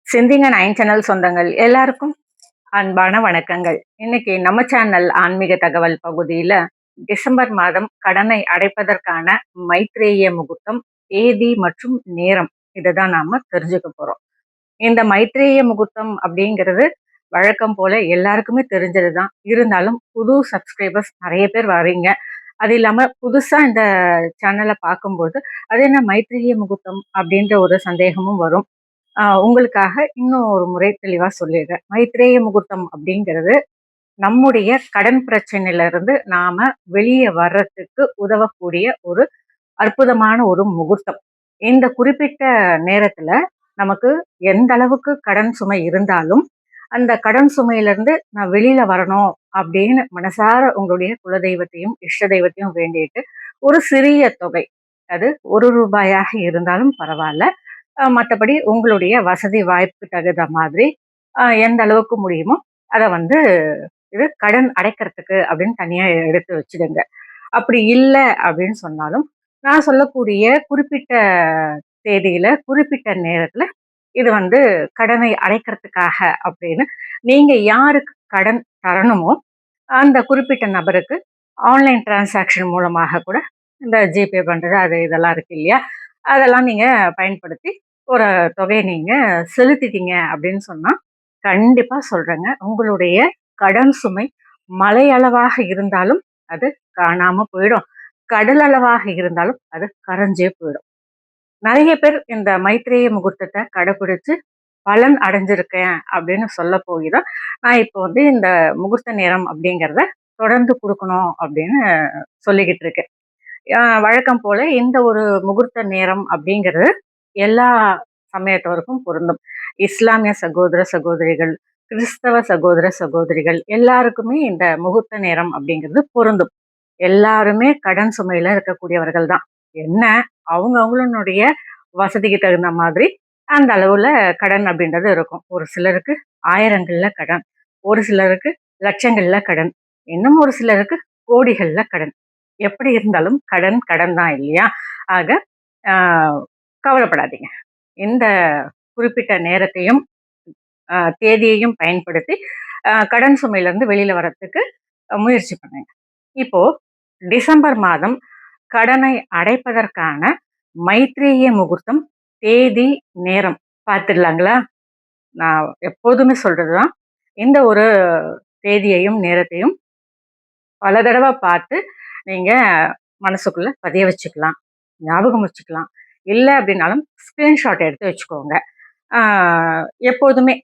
சிந்திங்க nine channel சொந்தங்கள் எல்லாருக்கும் அன்பான வணக்கங்கள். இன்னைக்கு நம்ம சேனல் ஆன்மீக தகவல் பகுதியில டிசம்பர் மாதம் கடனை அடைப்பதற்கான மைத்ரேய முகூர்த்தம், தேதி மற்றும் நேரம் இதுதான் நாம தெரிஞ்சுக்க போறோம். இந்த மைத்ரேய முகூர்த்தம் அப்படிங்கிறது வழக்கம் போல எல்லாருக்குமே தெரிஞ்சதுதான். இருந்தாலும் புது சப்ஸ்கிரைபர்ஸ் நிறைய பேர் வரீங்க. அது இல்லாம புதுசா இந்த சேனலை பார்க்கும்போது அது என்ன மைத்ரேய முகூர்த்தம் அப்படின்ற ஒரு சந்தேகமும் வரும். உங்களுக்காக இன்னும் ஒரு முறை தெளிவா சொல்லிடுறேன். மைத்ரேய முகூர்த்தம் அப்படிங்கிறது நம்முடைய கடன் பிரச்சனையில இருந்து நாம வெளியே வர்றதுக்கு உதவக்கூடிய ஒரு அற்புதமான ஒரு முகூர்த்தம். இந்த குறிப்பிட்ட நேரத்துல நமக்கு எந்த அளவுக்கு கடன் சுமை இருந்தாலும் அந்த கடன் சுமையிலிருந்து நான் வெளியில வரணும் அப்படின்னு மனசார உங்களுடைய குலதெய்வத்தையும் இஷ்ட தெய்வத்தையும் வேண்டிட்டு ஒரு சிறிய தொகை, அது ரூபாயாக இருந்தாலும் பரவாயில்ல, மற்றபடி உங்களுடைய வசதி வாய்ப்புக்கு தகுந்த மாதிரி எந்த அளவுக்கு முடியுமோ அதை வந்து இது கடன் அடைக்கிறதுக்கு அப்படின்னு தனியா எடுத்து வச்சுடுங்க. அப்படி இல்லை அப்படின்னு சொன்னாலும் நான் சொல்லக்கூடிய குறிப்பிட்ட தேதியில குறிப்பிட்ட நேரத்துல இது வந்து கடனை அடைக்கிறதுக்காக அப்படின்னு நீங்க யாருக்கு கடன் தரணுமோ அந்த குறிப்பிட்ட நபருக்கு ஆன்லைன் டிரான்சாக்ஷன் மூலமாக கூட இந்த ஜிபே பண்றது அது இதெல்லாம் இருக்கு இல்லையா, அதெல்லாம் நீங்க பயன்படுத்தி ஒரு தொகையை நீங்க செலுத்திட்டீங்க அப்படின்னு சொன்னா கண்டிப்பா சொல்றேங்க, உங்களுடைய கடன் சுமை மலையளவாக இருந்தாலும் அது காணாம போயிடும், கடல் அளவாக இருந்தாலும் அது கரைஞ்சே போயிடும். நிறைய பேர் இந்த மைத்ரேய முகூர்த்தத்தை கடைபிடிச்சு பலன் அடைஞ்சிருக்கேன் அப்படின்னு சொல்ல போய்தான் நான் இப்போ வந்து இந்த முகூர்த்த நேரம் அப்படிங்கிறத தொடர்ந்து கொடுக்கணும் அப்படின்னு சொல்லிக்கிட்டு இருக்கேன். வழக்கம் போல இந்த ஒரு முகூர்த்த நேரம் அப்படிங்கிறது எல்லா சமயத்தவருக்கும் பொருந்தும். இஸ்லாமிய சகோதர சகோதரிகள், கிறிஸ்தவ சகோதர சகோதரிகள் எல்லாருக்குமே இந்த முகூர்த்த நேரம் அப்படிங்கிறது பொருந்தும். எல்லாருமே கடன் சுமையில இருக்கக்கூடியவர்கள் தான். என்ன அவங்களுடைய வசதிக்கு தகுந்த மாதிரி அந்த அளவுல கடன் அப்படின்றது இருக்கும். ஒரு சிலருக்கு ஆயிரங்கள்ல கடன், ஒரு சிலருக்கு லட்சங்கள்ல கடன், இன்னும் ஒரு சிலருக்கு கோடிகள்ல கடன். எப்படி இருந்தாலும் கடன் கடன் தான் இல்லையா? ஆக கவலைப்படாதீங்க. இந்த குறிப்பிட்ட நேரத்தையும் தேதியையும் பயன்படுத்தி கடன் சுமையிலிருந்து வெளியில வர்றதுக்கு முயற்சி பண்ணுங்க. இப்போ டிசம்பர் மாதம் கடனை அடைப்பதற்கான மைத்ரேய முகூர்த்தம், தேதி, நேரம் பார்த்துடலாங்களா? நான் எப்போதுமே சொல்றதுதான், இந்த ஒரு தேதியையும் நேரத்தையும் பல தடவை பார்த்து நீங்க மனசுக்குள்ள பதிய வச்சுக்கலாம், ஞாபகம் வச்சுக்கலாம். இல்லை அப்படின்னாலும் ஸ்கிரீன்ஷாட் எடுத்து வச்சுக்கோங்க. எப்போதுமே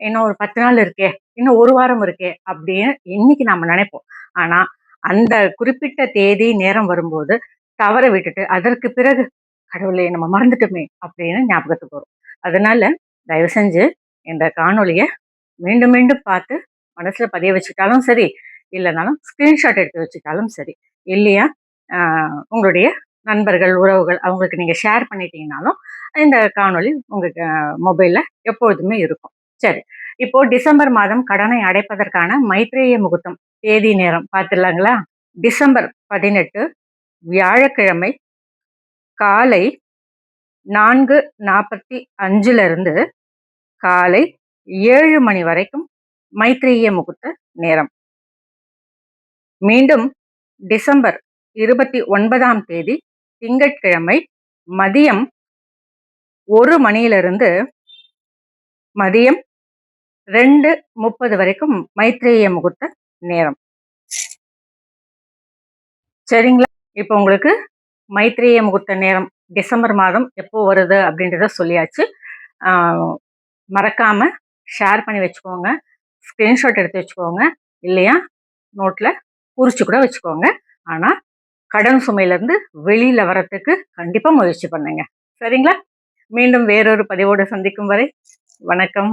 இன்னும் ஒரு 10 நாள் இருக்கே, இன்னும் ஒரு வாரம் இருக்கே அப்படின்னு இன்னைக்கு நாம நினைப்போம். ஆனா அந்த குறிப்பிட்ட தேதி நேரம் வரும்போது தவற விட்டுட்டு அதற்கு பிறகு கடவுளே நம்ம மறந்துட்டோமே அப்படின்னு ஞாபகத்துக்கு வரும். அதனால தயவு செஞ்சு இந்த காணொலிய மீண்டும் மீண்டும் பார்த்து மனசுல பதிய வச்சுட்டாலும் சரி, இல்லைனாலும் ஸ்கிரீன்ஷாட் எடுத்து வச்சுட்டாலும் சரி, இல்லையா உங்களுடைய நண்பர்கள், உறவுகள் அவங்களுக்கு நீங்க ஷேர் பண்ணிட்டீங்கனாலும் இந்த காணொலி உங்களுக்கு மொபைல்ல எப்பொழுதுமே இருக்கும். சரி, இப்போ டிசம்பர் மாதம் கடனை அடைப்பதற்கான மைத்ரேய முகூர்த்தம், தேதி, நேரம் பார்த்துடலாங்களா? டிசம்பர் 18 வியாழக்கிழமை காலை 4:45 காலை 7 மணி வரைக்கும் மைத்ரேய முகூர்த்த நேரம். மீண்டும் டிசம்பர் 29ஆம் தேதி திங்கட்கிழமை மதியம் 1 மணியிலிருந்து மதியம் 2:30 வரைக்கும் மைத்ரேய முகூர்த்த நேரம். சரிங்களா? இப்போ உங்களுக்கு மைத்ரேய முகூர்த்த நேரம் டிசம்பர் மாதம் எப்போ வருது அப்படின்றத சொல்லியாச்சு. மறக்காம ஷேர் பண்ணி வச்சுக்கோங்க, ஸ்கிரீன்ஷாட் எடுத்து வச்சுக்கோங்க, இல்லையா நோட்ல குறிச்சு கூட வச்சுக்கோங்க. ஆனா கடன் சுமையிலிருந்து வெளியில வரத்துக்கு கண்டிப்பா முயற்சி பண்ணுங்க. சரிங்களா? மீண்டும் வேறொரு பதிவோடு சந்திக்கும் வரை வணக்கம்.